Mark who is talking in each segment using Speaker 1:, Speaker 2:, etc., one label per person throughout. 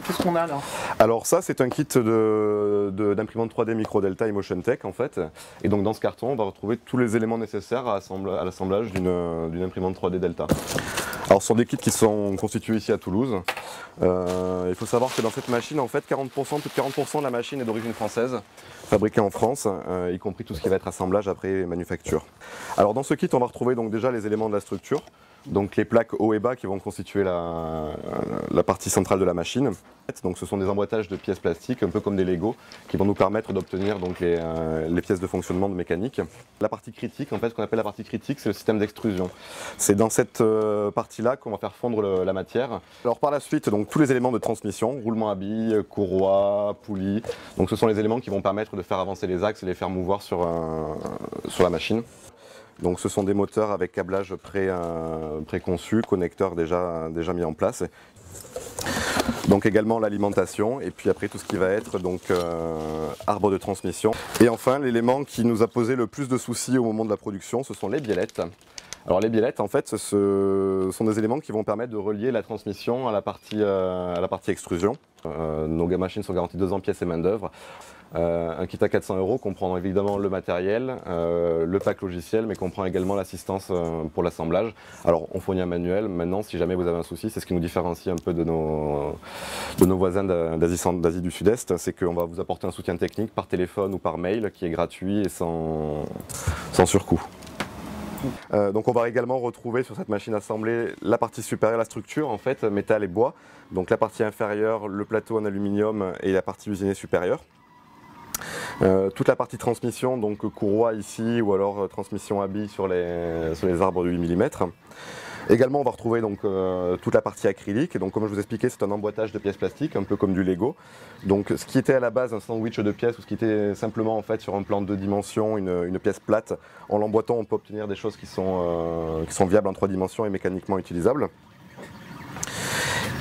Speaker 1: Qu'est-ce qu'on a là?
Speaker 2: Alors ça, c'est un kit d'imprimante 3D Micro Delta Emotion Tech en fait. Et donc dans ce carton, on va retrouver tous les éléments nécessaires à l'assemblage d'une imprimante 3D Delta. Alors ce sont des kits qui sont constitués ici à Toulouse. Il faut savoir que dans cette machine, en fait, plus de 40% de la machine est d'origine française, fabriquée en France, y compris tout ce qui va être assemblage après manufacture. Alors dans ce kit, on va retrouver donc déjà les éléments de la structure. Donc les plaques haut et bas qui vont constituer la partie centrale de la machine. Donc ce sont des emboîtages de pièces plastiques, un peu comme des Lego, qui vont nous permettre d'obtenir donc les pièces de fonctionnement de mécanique. La partie critique, en fait, ce qu'on appelle la partie critique, c'est le système d'extrusion. C'est dans cette partie-là qu'on va faire fondre la matière. Alors par la suite, donc tous les éléments de transmission, roulement à billes, courroie, poulie. Donc ce sont les éléments qui vont permettre de faire avancer les axes et les faire mouvoir sur la machine. Donc ce sont des moteurs avec câblage préconçu, connecteurs déjà mis en place. Donc également l'alimentation et puis après tout ce qui va être donc arbre de transmission. Et enfin l'élément qui nous a posé le plus de soucis au moment de la production, ce sont les biellettes. Alors les biellettes en fait ce sont des éléments qui vont permettre de relier la transmission à la partie extrusion. Nos machines sont garanties 2 ans pièces et main d'œuvre. Un kit à 400 € comprend évidemment le matériel, le pack logiciel, mais comprend également l'assistance pour l'assemblage. Alors on fournit un manuel, maintenant si jamais vous avez un souci, c'est ce qui nous différencie un peu de nos voisins d'Asie du Sud-Est, c'est qu'on va vous apporter un soutien technique par téléphone ou par mail qui est gratuit et sans surcoût. Donc on va également retrouver sur cette machine assemblée la partie supérieure, la structure en fait, métal et bois. Donc la partie inférieure, le plateau en aluminium et la partie usinée supérieure. Toute la partie transmission, donc courroie ici ou alors transmission à billes sur les arbres de 8 mm. Également on va retrouver donc, toute la partie acrylique, et donc comme je vous expliquais c'est un emboîtage de pièces plastiques, un peu comme du Lego. Donc ce qui était à la base un sandwich de pièces ou ce qui était simplement en fait sur un plan de 2 dimensions, une pièce plate, en l'emboîtant on peut obtenir des choses qui sont viables en 3 dimensions et mécaniquement utilisables.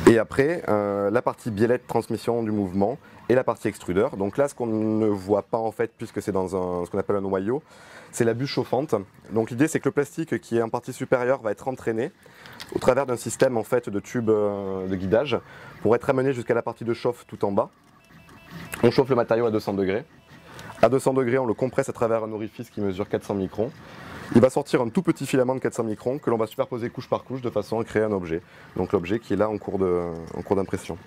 Speaker 2: Et après, la partie biellette transmission du mouvement et la partie extrudeur. Donc là, ce qu'on ne voit pas en fait, puisque c'est dans ce qu'on appelle un noyau, c'est la bûche chauffante. Donc l'idée, c'est que le plastique qui est en partie supérieure va être entraîné au travers d'un système en fait de tubes de guidage pour être amené jusqu'à la partie de chauffe tout en bas. On chauffe le matériau à 200 degrés. À 200 degrés, on le compresse à travers un orifice qui mesure 400 microns. Il va sortir un tout petit filament de 400 microns que l'on va superposer couche par couche de façon à créer un objet. Donc l'objet qui est là en cours d'impression.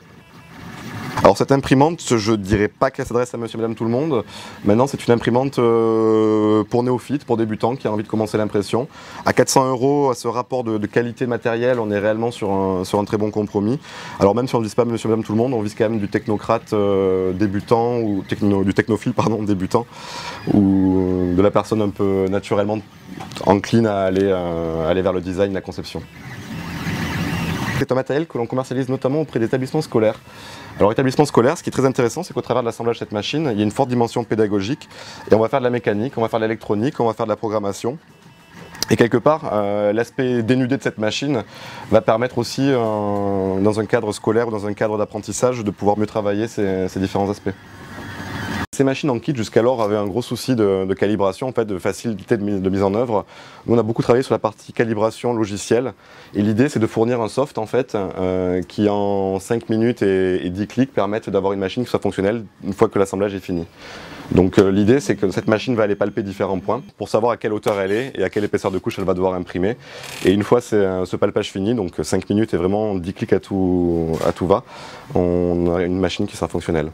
Speaker 2: Alors cette imprimante, je ne dirais pas qu'elle s'adresse à monsieur, madame, tout le monde. Maintenant c'est une imprimante pour néophytes, pour débutants qui a envie de commencer l'impression. À 400 € à ce rapport de qualité matérielle, on est réellement sur un très bon compromis. Alors même si on ne vise pas monsieur, madame, tout le monde, on vise quand même du technocrate débutant, ou du technophile pardon, débutant, ou de la personne un peu naturellement encline à aller vers le design, la conception. C'est un matériel que l'on commercialise notamment auprès d'établissements scolaires. Alors établissement scolaire, ce qui est très intéressant, c'est qu'au travers de l'assemblage de cette machine, il y a une forte dimension pédagogique et on va faire de la mécanique, on va faire de l'électronique, on va faire de la programmation. Et quelque part, l'aspect dénudé de cette machine va permettre aussi, dans un cadre scolaire ou dans un cadre d'apprentissage, de pouvoir mieux travailler ces différents aspects. Ces machines en kit jusqu'alors avaient un gros souci de calibration, en fait, de facilité de mise en œuvre. Nous on a beaucoup travaillé sur la partie calibration logicielle et l'idée c'est de fournir un soft en fait, qui en 5 minutes et 10 clics permettent d'avoir une machine qui soit fonctionnelle une fois que l'assemblage est fini. Donc l'idée c'est que cette machine va aller palper différents points pour savoir à quelle hauteur elle est et à quelle épaisseur de couche elle va devoir imprimer. Et une fois ce palpage fini, donc 5 minutes et vraiment 10 clics à tout va, on a une machine qui sera fonctionnelle.